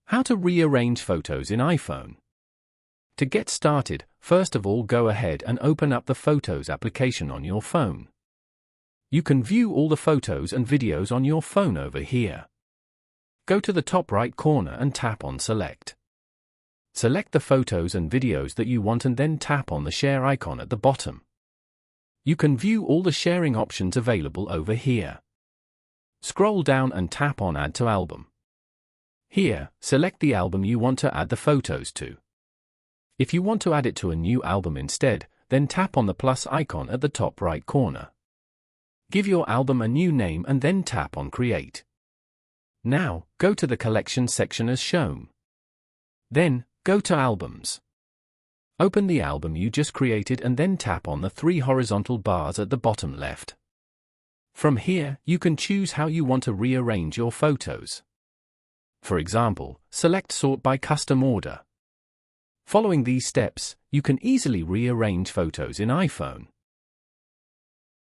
How to rearrange photos in iPhone. To get started, first of all go ahead and open up the Photos application on your phone. You can view all the photos and videos on your phone over here. Go to the top right corner and tap on Select. Select the photos and videos that you want and then tap on the share icon at the bottom. You can view all the sharing options available over here. Scroll down and tap on Add to Album. Here, select the album you want to add the photos to. If you want to add it to a new album instead, then tap on the plus icon at the top right corner. Give your album a new name and then tap on Create. Now, go to the Collection section as shown. Then, go to Albums. Open the album you just created and then tap on the 3 horizontal bars at the bottom left. From here, you can choose how you want to rearrange your photos. For example, select Sort by Custom Order. Following these steps, you can easily rearrange photos in iPhone.